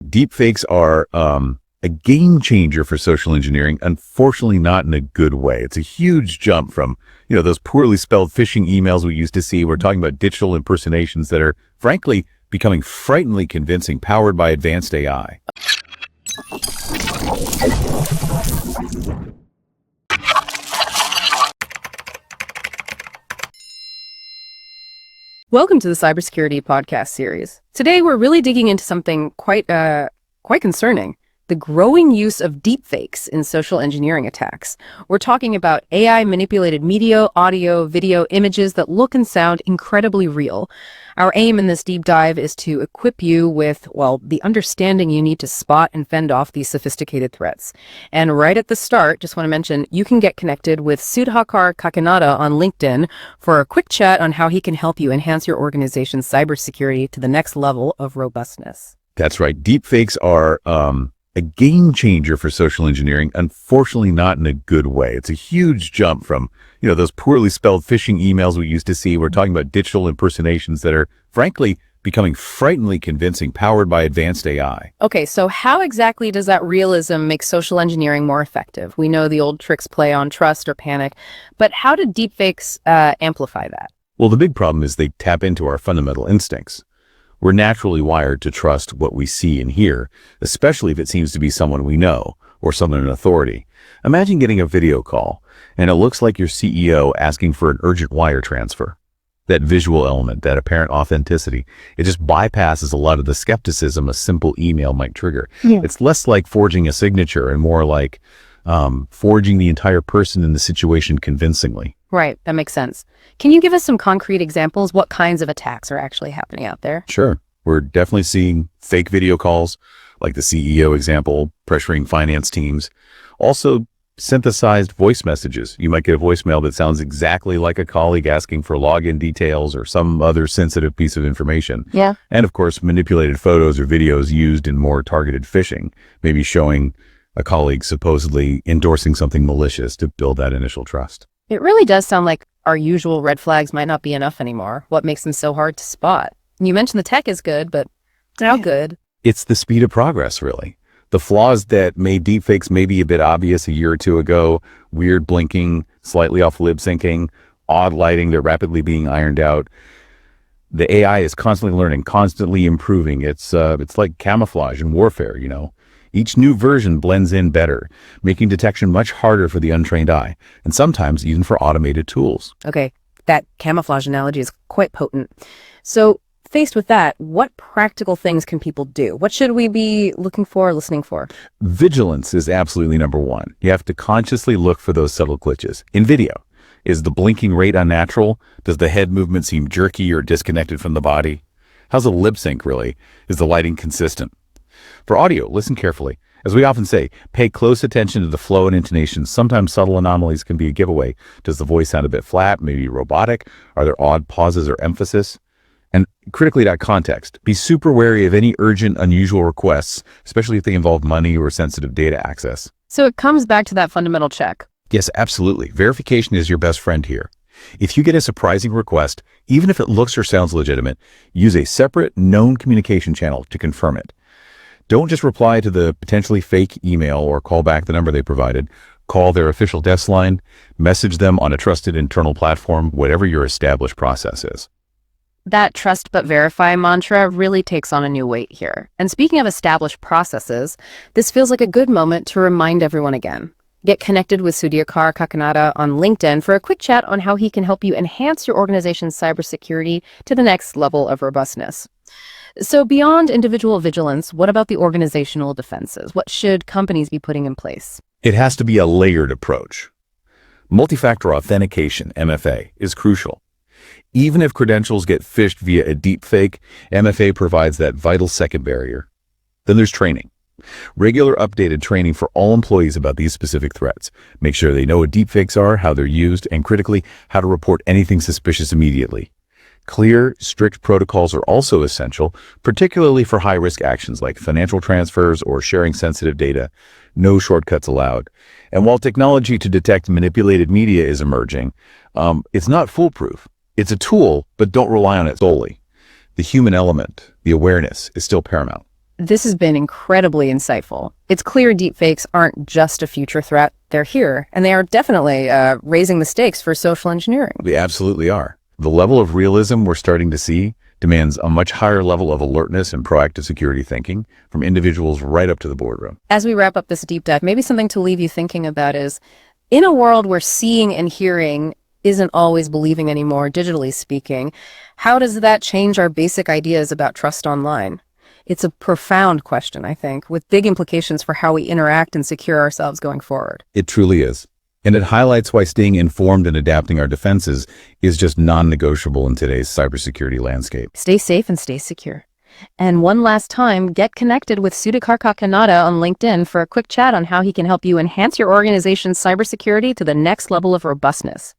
Deepfakes are a game changer for social engineering, unfortunately not in a good way. It's a huge jump from, those poorly spelled phishing emails we used to see. We're talking about digital impersonations that are, frankly, becoming frighteningly convincing, powered by advanced AI. Welcome to the Cybersecurity podcast series. Today, we're really digging into something quite concerning: the growing use of deepfakes in social engineering attacks. We're talking about AI-manipulated media, audio, video, images that look and sound incredibly real. Our aim in this deep dive is to equip you with, the understanding you need to spot and fend off these sophisticated threats. And right at the start, just want to mention, you can get connected with Sudhakar Kakinada on LinkedIn for a quick chat on how he can help you enhance your organization's cybersecurity to the next level of robustness. That's right. Deepfakes are a game changer for social engineering, unfortunately not in a good way. It's a huge jump from, those poorly spelled phishing emails we used to see. We're talking about digital impersonations that are, frankly, becoming frighteningly convincing, powered by advanced AI. Okay, so how exactly does that realism make social engineering more effective? We know the old tricks play on trust or panic, but how did deepfakes amplify that? Well, the big problem is they tap into our fundamental instincts. We're naturally wired to trust what we see and hear, especially if it seems to be someone we know or someone in authority. Imagine getting a video call and it looks like your CEO asking for an urgent wire transfer. That visual element, that apparent authenticity, it just bypasses a lot of the skepticism a simple email might trigger. Yeah. It's less like forging a signature and more like forging the entire person in the situation convincingly. Right, that makes sense. Can you give us some concrete examples? What kinds of attacks are actually happening out there? Sure. We're definitely seeing fake video calls, like the CEO example, pressuring finance teams. Also, synthesized voice messages. You might get a voicemail that sounds exactly like a colleague asking for login details or some other sensitive piece of information. Yeah. And of course, manipulated photos or videos used in more targeted phishing, maybe showing a colleague supposedly endorsing something malicious to build that initial trust. It really does sound like our usual red flags might not be enough anymore. What makes them so hard to spot? You mentioned the tech is good, but how good? It's the speed of progress, really. The flaws that made deepfakes maybe a bit obvious a year or two ago, weird blinking, slightly off lip syncing, odd lighting, they're rapidly being ironed out. The AI is constantly learning, constantly improving. It's like camouflage in warfare, Each new version blends in better, making detection much harder for the untrained eye, and sometimes even for automated tools. Okay, that camouflage analogy is quite potent. So, faced with that, what practical things can people do? What should we be looking for, listening for? Vigilance is absolutely number one. You have to consciously look for those subtle glitches. In video, is the blinking rate unnatural? Does the head movement seem jerky or disconnected from the body? How's the lip sync really? Is the lighting consistent? For audio, listen carefully. As we often say, pay close attention to the flow and intonation. Sometimes subtle anomalies can be a giveaway. Does the voice sound a bit flat, maybe robotic? Are there odd pauses or emphasis? And critically, that context. Be super wary of any urgent, unusual requests, especially if they involve money or sensitive data access. So it comes back to that fundamental check. Yes, absolutely. Verification is your best friend here. If you get a surprising request, even if it looks or sounds legitimate, use a separate, known communication channel to confirm it. Don't just reply to the potentially fake email or call back the number they provided. Call their official desk line, message them on a trusted internal platform, whatever your established process is. That trust but verify mantra really takes on a new weight here. And speaking of established processes, this feels like a good moment to remind everyone again. Get connected with Sudhakar Kakinada on LinkedIn for a quick chat on how he can help you enhance your organization's cybersecurity to the next level of robustness. So beyond individual vigilance, what about the organizational defenses? What should companies be putting in place? It has to be a layered approach. Multi-factor authentication, MFA, is crucial. Even if credentials get phished via a deepfake, MFA provides that vital second barrier. Then there's training. Regular updated training for all employees about these specific threats. Make sure they know what deepfakes are, how they're used, and critically, how to report anything suspicious immediately. Clear, strict protocols are also essential, particularly for high-risk actions like financial transfers or sharing sensitive data. No shortcuts allowed. And while technology to detect manipulated media is emerging, it's not foolproof. It's a tool, but don't rely on it solely. The human element, the awareness, is still paramount. This has been incredibly insightful. It's clear deepfakes aren't just a future threat. They're here, and they are definitely raising the stakes for social engineering. They absolutely are. The level of realism we're starting to see demands a much higher level of alertness and proactive security thinking from individuals right up to the boardroom. As we wrap up this deep dive, maybe something to leave you thinking about is, in a world where seeing and hearing isn't always believing anymore, digitally speaking, how does that change our basic ideas about trust online? It's a profound question, I think, with big implications for how we interact and secure ourselves going forward. It truly is. And it highlights why staying informed and adapting our defenses is just non-negotiable in today's cybersecurity landscape. Stay safe and stay secure. And one last time, get connected with Sudhakar Kanada on LinkedIn for a quick chat on how he can help you enhance your organization's cybersecurity to the next level of robustness.